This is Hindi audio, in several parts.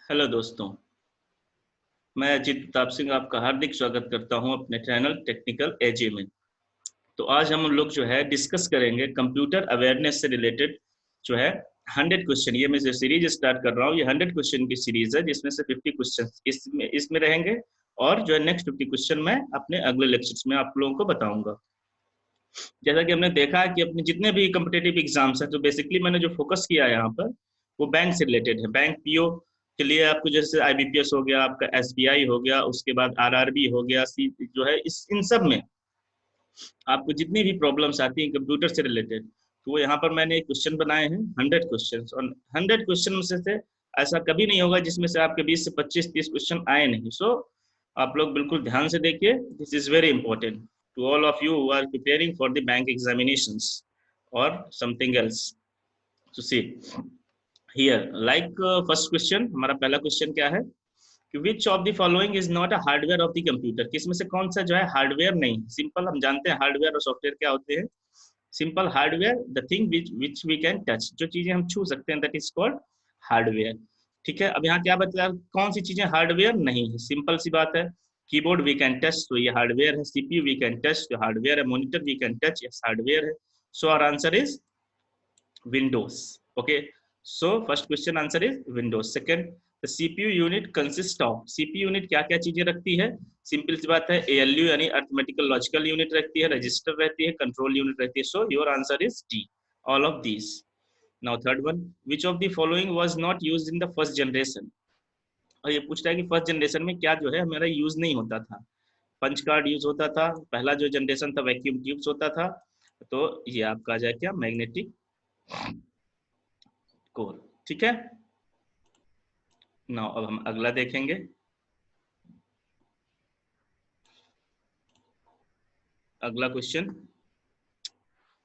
हेलो दोस्तों, मैं अजीत प्रताप सिंह आपका हार्दिक स्वागत करता हूं अपने चैनल टेक्निकल एजे में। तो आज हम लोग जो है डिस्कस करेंगे कंप्यूटर अवेयरनेस से रिलेटेड जो है 100 क्वेश्चन। ये मैं जो सीरीज स्टार्ट कर रहा हूँ, ये 100 क्वेश्चन की सीरीज है, जिसमें से 50 क्वेश्चन इसमें रहेंगे और जो है नेक्स्ट 50 क्वेश्चन मैं अपने अगले लेक्चर्स में आप लोगों को बताऊंगा। जैसा कि हमने देखा है कि अपने जितने भी कम्पिटेटिव एग्जाम्स हैं, तो बेसिकली मैंने जो फोकस किया है यहाँ पर वो बैंक से रिलेटेड है। बैंक पीओ के लिए आपको जैसे आईबीपीएस हो गया, आपका एसबीआई हो गया, उसके बाद आरआरबी हो गया, सी जो है इस इन सब में आपको जितनी भी प्रॉब्लम्स आती हैं कंप्यूटर से रिलेटेड, तो वो यहाँ पर मैंने एक क्वेश्चन बनाए हैं 100 क्वेश्चन। और 100 क्वेश्चन में से ऐसा कभी नहीं होगा जिसमें से आपके 20 से 25-30 क्वेश्चन आए नहीं। सो आप लोग बिल्कुल ध्यान से देखिए, this is very important to all of you who are preparing for the bank examinations or something else. So see here, like first question, हमारा पहला क्वेश्चन क्या है कि which of the following is not a hardware of the computer? किसमें से कौन सा जो है हार्डवेयर नहीं? सिंपल हम जानते हैं हार्डवेयर और सॉफ्टवेयर क्या होते हैं। Simple hardware, the thing which we can touch, जो चीजें हम छू सकते हैं, दैट इज कॉल्ड हार्डवेयर। ठीक है, अब यहाँ क्या बता, कौन सी चीजें हार्डवेयर नहीं है? सिंपल सी बात है, कीबोर्ड वी कैन टच, तो ये हार्डवेयर है। सीपीयू वी कैन टच, तो हार्डवेयर है। Monitor we can touch, yes hardware है। So our answer is Windows. Okay, so first question answer is Windows. Second, the CPU unit consist of, CPU unit क्या क्या चीजें रखती है? सिंपल सी बात है, एएलयू यानी अरिथमेटिकल लॉजिकल यूनिट रहती है, रजिस्टर रहती है, कंट्रोल यूनिट रहती है। So your answer is D, all of these. Now third one, which of the following was not used in the first generation? और ये पूछ रहा है कि फर्स्ट जनरेशन में क्या जो है हमारा यूज नहीं होता था। पंच कार्ड यूज होता था, पहला जो जनरेशन था वैक्यूम ट्यूब्स होता था, तो ये आपका आ जाए क्या, मैग्नेटिक कोर। ठीक है, नाउ अब हम अगला देखेंगे। अगला क्वेश्चन,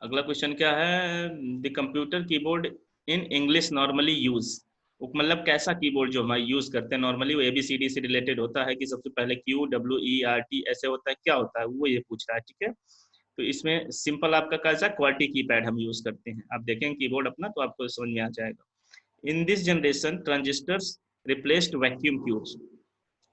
अगला क्वेश्चन क्या है, the computer keyboard in English normally use, मतलब कैसा कीबोर्ड जो हम यूज करते हैं नॉर्मली, वो एबीसीडी से रिलेटेड होता है कि सबसे पहले Q W E R T ऐसे होता है, क्या होता है वो ये पूछ रहा है। ठीक है, तो इसमें सिंपल आपका कैसा क्वालिटी कीपैड हम यूज करते हैं। आप देखेंगे कीबोर्ड अपना तो आपको समझ में आ जाएगा। In this generation transistors replaced vacuum tubes,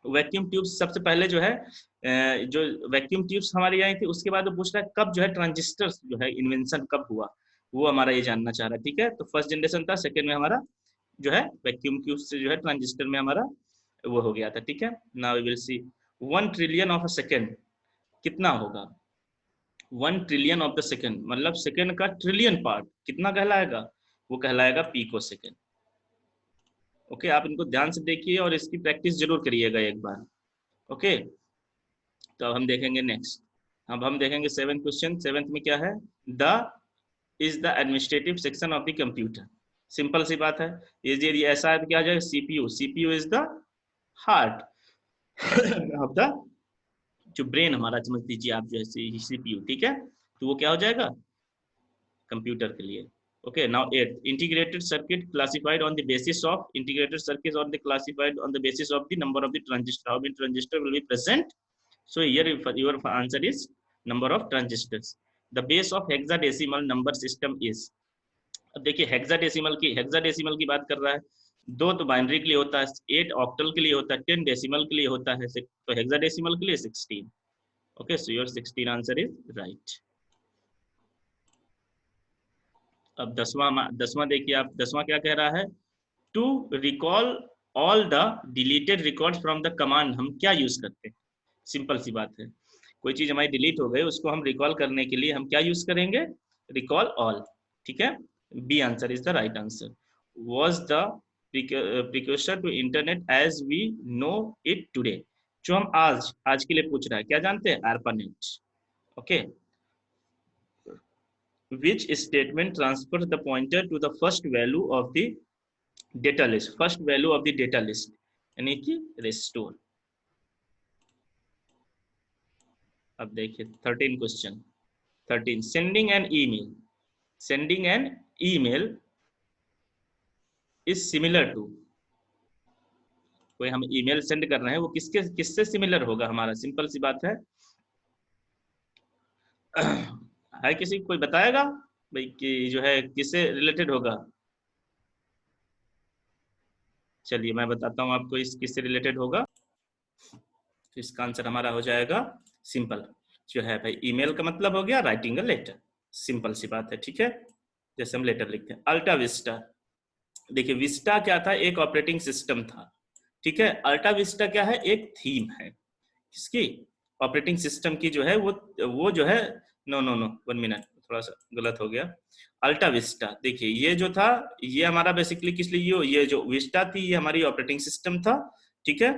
vacuum tubes सबसे पहले जो है जो वैक्यूम ट्यूब्स हमारी आई थी, उसके बाद वो पूछ रहा है कब जो है ट्रांजिस्टर्स जो है इन्वेंशन कब हुआ, वो हमारा ये जानना चाह रहा है। ठीक है, तो फर्स्ट जनरेशन था, सेकंड में हमारा जो है वैक्यूम ट्यूब्स से जो है ट्रांजिस्टर में हमारा वो हो गया था। ठीक है, now we will see 1 trillion of a second कितना होगा? 1 ट्रिलियन ऑफ द सेकेंड मतलब सेकेंड का ट्रिलियन पार्ट कितना कहलाएगा? वो कहलाएगा पीको सेकेंड। ओके, आप इनको ध्यान से देखिए और इसकी प्रैक्टिस जरूर करिएगा एक बार। ओके, तो अब हम देखेंगे नेक्स्ट। अब हम देखेंगे सेवेंथ क्वेश्चन। सेवेंथ में क्या है, the is the administrative section of the computer. Simple सी बात है, ये ऐसा है, क्या जाए, CPU, CPU is the heart of the, जो ब्रेन हमारा समझ लीजिए आप, जो है सीपीयू। ठीक है, तो वो क्या हो जाएगा कंप्यूटर के लिए। Okay, now eighth, integrated circuit classified on the basis of, integrated circuits on the classified on the basis of the number of the transistor, how many transistor will be present. So here your answer is number of transistors. The base of hexadecimal number system is, अब देखिए हेक्साडेसिमल की बात कर रहा है, दो तो बाइनरी के लिए होता है, 8 ऑक्टल के लिए होता है, 10 डेसिमल के लिए होता है, तो हेक्साडेसिमल के लिए 16। Okay, so your 16 answer is right. अब दसवां देखिए आप, दसवां क्या कह रहा है, to recall all the deleted records from the command, हम क्या यूज करते हैं? सिंपल सी बात है, कोई चीज हमारी डिलीट हो गई, उसको हम रिकॉल करने के लिए हम क्या यूज करेंगे? Recall all. ठीक है, B answer is the right answer. Was the precursor to internet as we know it today, जो हम आज के लिए पूछ रहा है, क्या जानते हैं? ARPANET। Okay, which statement transfers the pointer to the first value of the data list, first value of the data list, यानी कि restore। अब देखिए 13 question. 13, sending an email, sending an email is similar to, कोई हम ईमेल सेंड कर रहे हैं, वो किससे सिमिलर होगा हमारा? सिंपल सी बात है है किसी कोई बताएगा भाई कि जो है किससे रिलेटेड होगा? चलिए मैं बताता हूँ आपको इस किससे रिलेटेड होगा। तो इसका आंसर हमारा हो जाएगा सिंपल, जो है भाई ईमेल का मतलब हो गया राइटिंग अ लेटर, सिंपल सी बात है, ठीक है। जैसे हम लेटर लिखते हैं। अल्टा विस्टा, देखिए विस्टा क्या था, एक ऑपरेटिंग सिस्टम था, ठीक है। अल्टा विस्टा क्या है, एक थीम है किसकी, ऑपरेटिंग सिस्टम की जो है वो जो है, नो नो नो 1 मिनट, थोड़ा सा गलत हो गया। अल्टा विस्टा देखिए ये जो था, ये हमारा बेसिकली किस लिए, ये जो विस्टा थी ये हमारी ऑपरेटिंग सिस्टम था, ठीक है।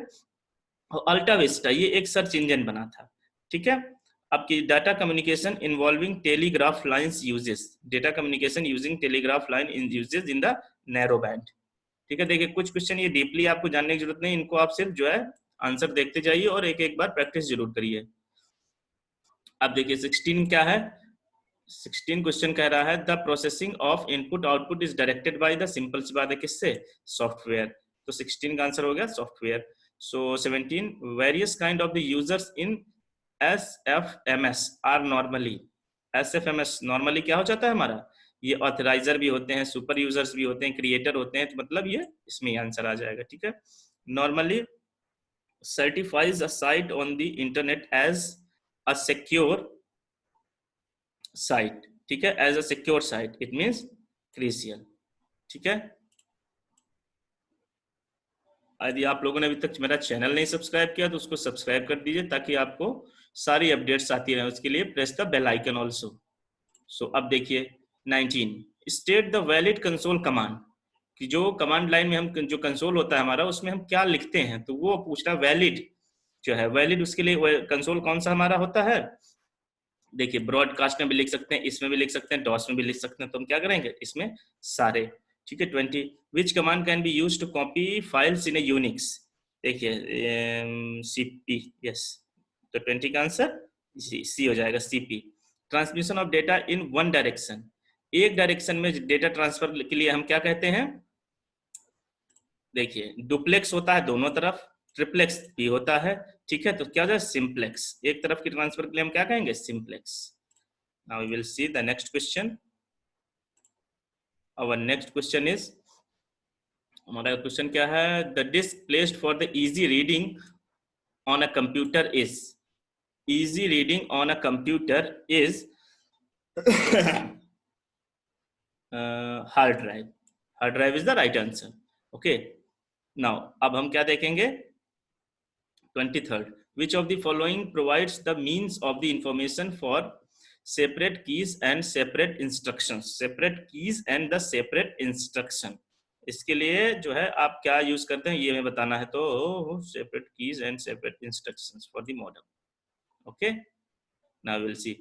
और अल्टा विस्टा ये एक सर्च इंजन बना था, ठीक है। आपकी data communication involving telegraph lines uses, data communication using telegraph line in uses in the narrow band, ठीक है। देखिए कुछ क्वेश्चन ये डीपली आपको जानने की जरूरत नहीं, इनको आप सिर्फ जो है आंसर देखते जाइए और एक एक बार प्रैक्टिस जरूर करिए। अब देखिए 16 क्या है, 16 क्वेश्चन कह रहा है the processing of input output is directed by the, simple सी बात है किससे, सॉफ्टवेयर। तो 16 का आंसर हो गया software. So 17 various kind of the users in SFMS are normally, SFMS normally क्या हो जाता है हमारा, ये ऑथराइजर भी होते हैं, सुपर यूजर्स भी होते हैं, क्रिएटर होते हैं, तो मतलब ये इसमें आंसर आ जाएगा, ठीक है। Normally certifies a site on the internet as a secure site, ठीक है, as a secure site it means crucial, ठीक है। यदि आप लोगों ने अभी तक मेरा चैनल नहीं सब्सक्राइब किया तो उसको सब्सक्राइब कर दीजिए ताकि आपको सारी अपडेट्स आती रहे, उसके लिए press the bell icon also. So अब देखिए 19 state the valid console command, कि जो कमांड लाइन में हम जो कंसोल होता है हमारा उसमें हम क्या लिखते हैं, तो वो पूछ रहा वैलिड जो है, वैलिड उसके लिए कंसोल कौन सा हमारा होता है। देखिए ब्रॉडकास्ट में भी लिख सकते हैं, इसमें भी लिख सकते हैं, डॉस में भी लिख सकते हैं, तो हम क्या करेंगे इसमें सारे, ठीक है। 20 which command can be use to copy files in a Unix, देखिए सीपी, यस, तो 20 का आंसर सी हो जाएगा, CP. Transmission of data in one direction, एक डायरेक्शन में डेटा ट्रांसफर के लिए हम क्या कहते हैं, देखिए डुप्लेक्स होता है दोनों तरफ, ट्रिप्लेक्स भी होता है, ठीक है। तो क्या होता है सिंप्लेक्स, एक तरफ की ट्रांसफर के लिए हम क्या कहेंगे simplex. Now we will see the next question. Our next question is, हमारा क्वेश्चन क्या है, the disk placed for the easy reading on a computer is, easy reading on a computer is hard drive, hard drive is the right answer, okay। now अब हम क्या देखेंगे 23rd which of the following provides the means of the information for separate keys and separate instructions, separate keys and the separate instruction, इसके लिए जो है आप क्या यूज करते हैं ये हमें बताना है, तो separate keys and separate instructions for the modem, okay। now we'll see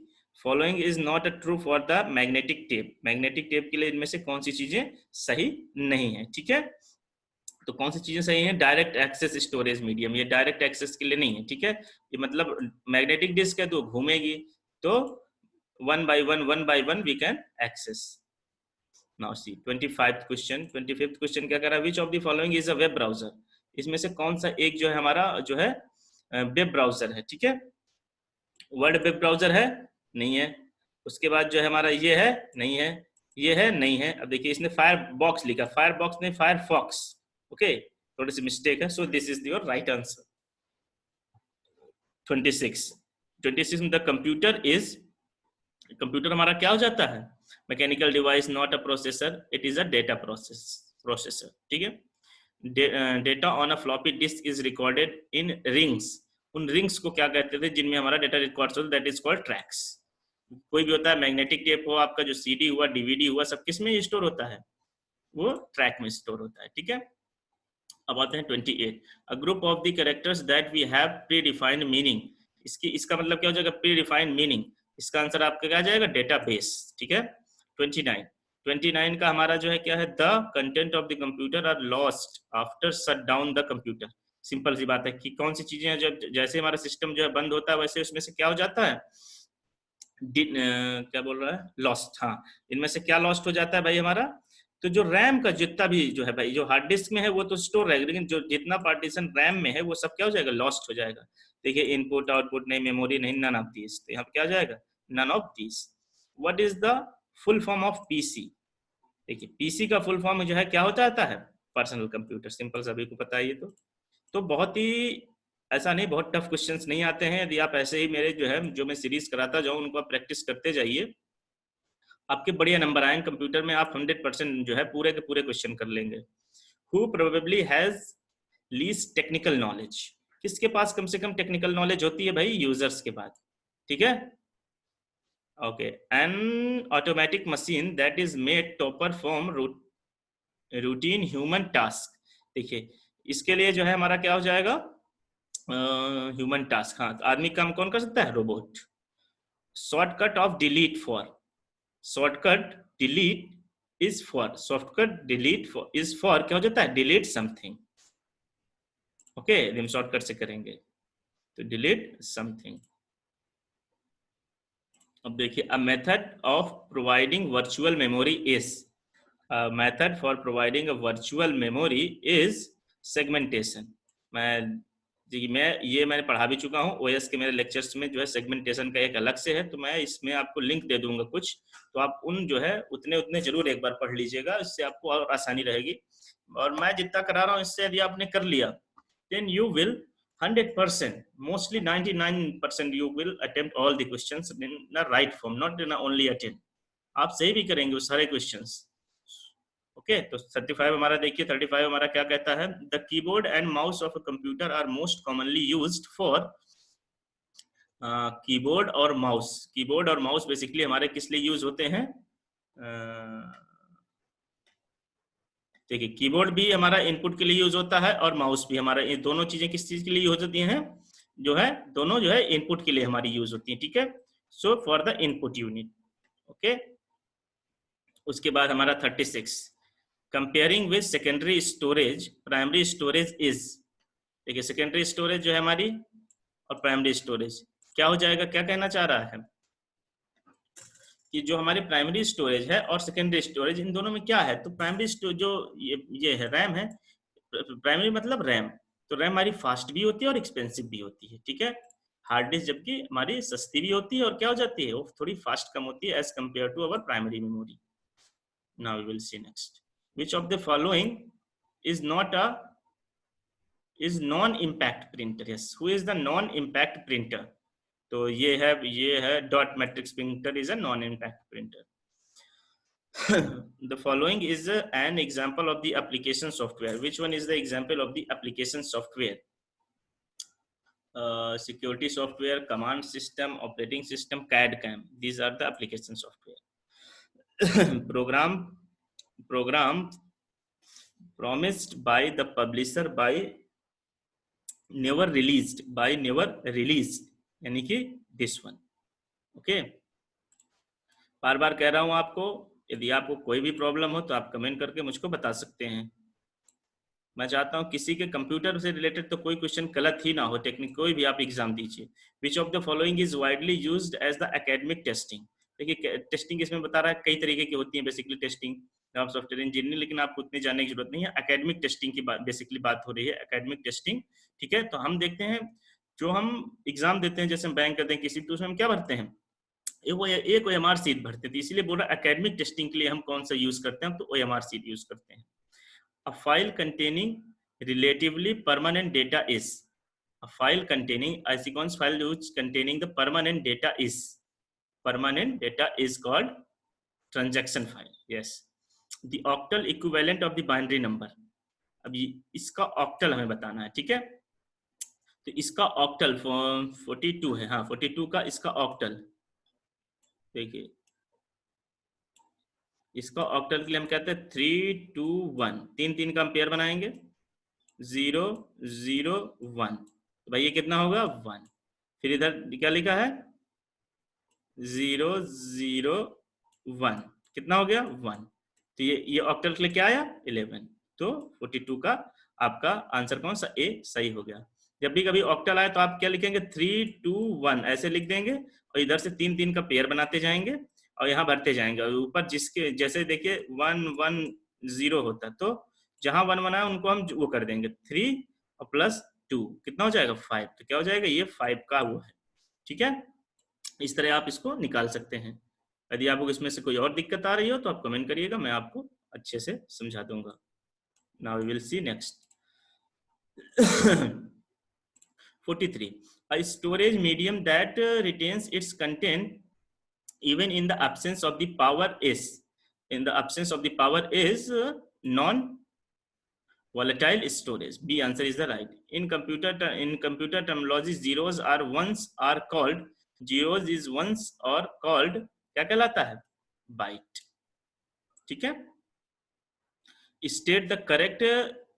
following is not a true for the magnetic tape, magnetic tape के लिए इनमें से कौन सी चीजें सही नहीं है, ठीक है। तो कौन सी चीजें सही हैं, डायरेक्ट एक्सेस स्टोरेज मीडियम, ये डायरेक्ट एक्सेस के लिए नहीं है, ठीक है। ये मतलब मैग्नेटिक डिस्क है तो घूमेगी, तो one by one we can access. Now see 25th question, 25th question क्या कर रहा है, which of the following is a web browser, इसमें से कौन सा एक जो है हमारा जो है वेब ब्राउजर है, ठीक है। वर्ड वेब ब्राउजर है, नहीं है। उसके बाद जो है हमारा ये है, नहीं है, ये है, नहीं है। अब देखिए इसने फायरबॉक्स लिखा, फायरबॉक्स नहीं फायरफॉक्स, ओके, थोड़ी सी मिस्टेक है। So this is your right answer. 26 में द कंप्यूटर इज, कंप्यूटर हमारा क्या हो जाता है, mechanical device not a processor, it is a data processor, ठीक है। Data on a floppy disk is recorded in rings, उन रिंग्स को क्या कहते थे जिनमें हमारा डेटा रिकॉर्ड होता है, दैट इज कॉल्ड ट्रैक्स। कोई भी होता है मैग्नेटिक टेप हो, आपका जो सीडी हुआ, डीवीडी हुआ, सब किस में स्टोर होता है, वो ट्रैक में स्टोर होता है, ठीक है। अब आते हैं 28 a group of the characters that we have predefined meaning, इसका मतलब क्या हो जाएगा, प्री डिफाइंड मीनिंग, इसका आंसर आपका क्या आ जाएगा, डेटाबेस, ठीक है। 29 का हमारा जो है क्या है, the content of the computer are lost after shut down the computer, simple सी बात है कि कौन सी चीजें हैं जब जैसे हमारा सिस्टम जो है बंद होता है वैसे उसमें से क्या हो जाता है, क्या बोल रहा है, लॉस्ट, हाँ, इनमें से क्या लॉस्ट हो जाता है भाई हमारा, तो जो रैम का जितना भी जो है भाई, जो हार्ड डिस्क में है वो तो स्टोर रहेगा, लेकिन जो जितना पार्टीशन रैम में है वो सब क्या हो जाएगा, लॉस्ट हो जाएगा। देखिए इनपुट आउटपुट नहीं, मेमोरी नहीं, नन ऑफ दिस, तो यहाँ पे क्या हो जाएगा, none of this. What is the full form of PC, देखिए पीसी का फुल फॉर्म जो है क्या होता है, पर्सनल कंप्यूटर, सिंपल सभी को पता है ये तो बहुत ही ऐसा नहीं, बहुत टफ क्वेश्चंस नहीं आते हैं। यदि आप ऐसे ही मेरे जो है जो मैं सीरीज कराता जाऊँ उनको आप प्रैक्टिस करते जाइए, आपके बढ़िया नंबर आएंगे कंप्यूटर में, आप 100% जो है पूरे के पूरे क्वेश्चन कर लेंगे। Who probably has least technical knowledge, किसके पास कम से कम टेक्निकल नॉलेज होती है भाई? यूजर्स के पास, ठीक है। Okay, an automatic machine that is made to perform routine human task. देखिए इसके लिए जो है हमारा क्या हो जाएगा? ह्यूमन टास्क, हाँ, आदमी काम कौन कर सकता है? Robot. Shortcut of delete for, shortcut delete is for, shortcut delete for is for क्या हो जाता है? Delete something. ओके, हम शॉर्टकट से करेंगे तो डिलीट समथिंग। अब देखिए, a method of providing virtual memory is, method for providing a virtual memory is segmentation. मैंने पढ़ा भी चुका हूँ ओएस के मेरे लेक्चर्स में, जो है सेगमेंटेशन का एक अलग से है, तो मैं इसमें आपको लिंक दे दूंगा कुछ, तो आप उन जो है उतने जरूर एक बार पढ़ लीजिएगा, इससे आपको और आसानी रहेगी। और मैं जितना करा रहा हूँ इससे यदि आपने कर लिया, then you will 100%, mostly 99% you will attempt all the questions in the right form, not in a only attempt, आप सही भी करेंगे वो सारे क्वेश्चंस। ओके, तो 35 हमारा देखिए, 35 हमारा क्या कहता है? The keyboard and mouse of a computer are most commonly used for, keyboard और माउस, कीबोर्ड और माउस बेसिकली हमारे किस लिए यूज होते हैं? देखिए कीबोर्ड भी हमारा इनपुट के लिए यूज होता है और माउस भी हमारा, ये दोनों चीजें किस चीज के लिए यूज होती हैं? जो है दोनों जो है इनपुट के लिए हमारी यूज होती है, ठीक है। So for the input unit. Okay, उसके बाद हमारा 36, comparing with secondary storage primary storage is. देखिए सेकेंडरी स्टोरेज जो है हमारी और प्राइमरी स्टोरेज क्या हो जाएगा? क्या कहना चाह रहा है कि जो हमारे प्राइमरी स्टोरेज है और सेकेंडरी स्टोरेज, इन दोनों में क्या है? तो प्राइमरी स्टोरेज जो ये है रैम है, प्राइमरी मतलब रैम, तो रैम हमारी फास्ट भी होती है और एक्सपेंसिव भी होती है, ठीक है। हार्ड डिस्क जबकि हमारी सस्ती भी होती है और क्या हो जाती है? वो थोड़ी फास्ट कम होती है as compare to our primary memory. Now we will see next, which of the following is not a is non impact printer? Yes, who is the non impact printer? तो ये है dot matrix printer is a non impact printer. The following is an example of the application software. Which one is the example of the application software? Security software, command system, operating system, CAD CAM. These are the application software. Program promised by the publisher by never released, यानी कि this one. Okay. बार बार कह रहा हूं आपको, यदि आपको कोई भी प्रॉब्लम हो तो आप कमेंट करके मुझको बता सकते हैं। मैं चाहता हूं किसी के कंप्यूटर से रिलेटेड तो कोई क्वेश्चन गलत ही ना हो, टेक्निक कोई भी आप एग्जाम दीजिए। Which of the following is widely used as the academic testing? देखिए टेस्टिंग इसमें बता रहा है कई तरीके की होती है बेसिकली टेस्टिंग, आप सॉफ्टवेयर इंजीनियर, लेकिन आपको उतने जानने की जरूरत नहीं है। एकेडमिक टेस्टिंग की बात बेसिकली बात हो रही है, एकेडमिक टेस्टिंग, ठीक है। तो हम देखते हैं जो हम एग्जाम देते हैं, जैसे हम बैंक करते हैं किसी, तो उसमें हम क्या भरते हैं? एक OMR सीट भरते थे, इसीलिए बोल रहा एकेडमिक टेस्टिंग के लिए हम कौन सा यूज करते हैं? तो OMR सीट यूज करते हैं। A file containing relatively permanent data is, a file containing, ऐसी कौन सी file which containing the permanent data is called transaction file. Yes, the octal equivalent of the binary number, अब इसका ऑक्टल हमें बताना है, ठीक है। तो इसका ऑक्टल 42 है, हाँ 42 का इसका ऑक्टल देखिए, इसका ऑक्टल के लिए हम कहते हैं 3 2 1, 3 3 का हम पेयर बनाएंगे, 0 0 1, तो भाई ये कितना होगा? 1। फिर इधर क्या लिखा है? 0 0 1, कितना हो गया? 1। तो ये ऑक्टल के लिए क्या आया? 11। तो 42 का आपका आंसर कौन सा? ए सही हो गया। जब भी कभी ऑक्टल आए तो आप क्या लिखेंगे? 3 2 1 ऐसे लिख देंगे और इधर से 3 3 का पेयर बनाते जाएंगे और यहाँ भरते जाएंगे, और ऊपर जिसके जैसे देखिए 1 1 0 होता है, तो जहां 1 1 है उनको हम वो कर देंगे 3 और प्लस 2, कितना हो जाएगा? 5। तो क्या हो जाएगा? ये 5 का वो है, ठीक है। इस तरह आप इसको निकाल सकते हैं। यदि आपको इसमें से कोई और दिक्कत आ रही हो तो आप कमेंट करिएगा, मैं आपको अच्छे से समझा दूंगा। Now we will see next. 43. A storage medium that retains its content even in the absence of the power is. In the absence of the power is non-volatile storage. B answer is the right. In computer terminology, zeros are ones are called zeros is ones or called क्या कहलाता है? Byte. ठीक है? State the correct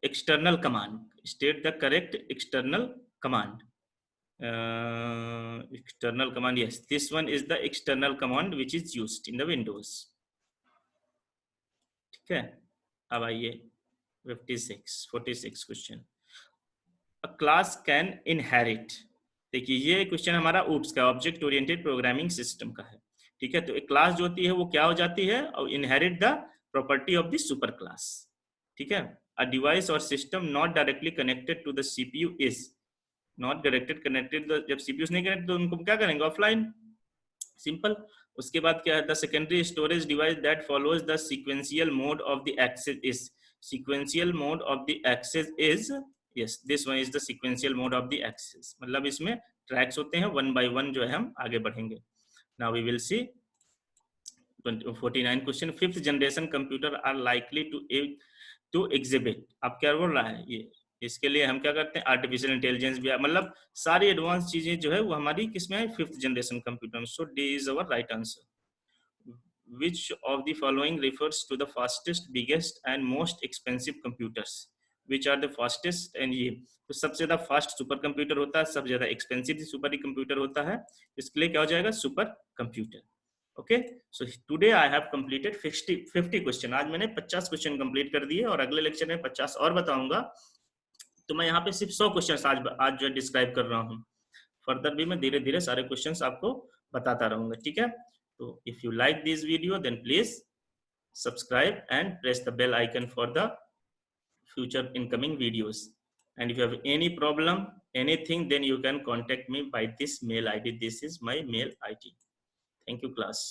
external command. State the correct external command. External command, yes, this one is the external command which is used in the Windows. ठीक है, अब आइए 46 question. A class can inherit. देखिए ये क्वेश्चन हमारा OOPS का ऑब्जेक्ट ओरिएंटेड प्रोग्रामिंग सिस्टम का है. ठीक है, तो एक क्लास जो होती है वो क्या हो जाती है? और inherit the property of the super class. ठीक है, अ डिवाइस और system not directly connected to the CPU is not directed connected. जब CPU नहीं कनेक्टेड तो उनको क्या करेंगे? ऑफलाइन. सिंपल. उसके बाद क्या है? The secondary storage device that follows the sequential mode of the access is. Sequential mode of the access is, yes, this one is the sequential mode of the access. मतलब इसमें ट्रैक्स होते हैं, वन बाय वन जो है हम आगे बढ़ेंगे. Now we will see 49 question. Fifth generation computer are likely to exhibit. अब क्या बोल रहा है ये? इसके लिए हम क्या करते हैं? आर्टिफिशियल इंटेलिजेंस भी, मतलब सारी एडवांस चीजें जो है वो हमारी किसमें है? फिफ्थ जनरेशन कंप्यूटर में. So D is our right answer. Which of the following refers to the fastest, biggest and most expensive computers? Which are the fastest? and ये तो सबसे ज्यादा फास्ट सुपर कंप्यूटर होता है, सबसे ज्यादा एक्सपेंसिव सुपर ही कंप्यूटर होता है. इसके लिए क्या हो जाएगा? Super computer. Okay, so today I have completed 50 question. आज मैंने 50 क्वेश्चन कंप्लीट कर दिए और अगले लेक्चर में 50 और बताऊंगा. तो मैं यहाँ पे सिर्फ 100 क्वेश्चन आज जो डिस्क्राइब कर रहा हूँ. फर्दर भी मैं धीरे धीरे सारे क्वेश्चंस आपको बताता रहूंगा. ठीक है, तो if you like this video then please subscribe and press the bell icon for the future incoming videos. And if you have any problem, anything, then you can contact me by this mail ID. This is my mail ID. Thank you, class.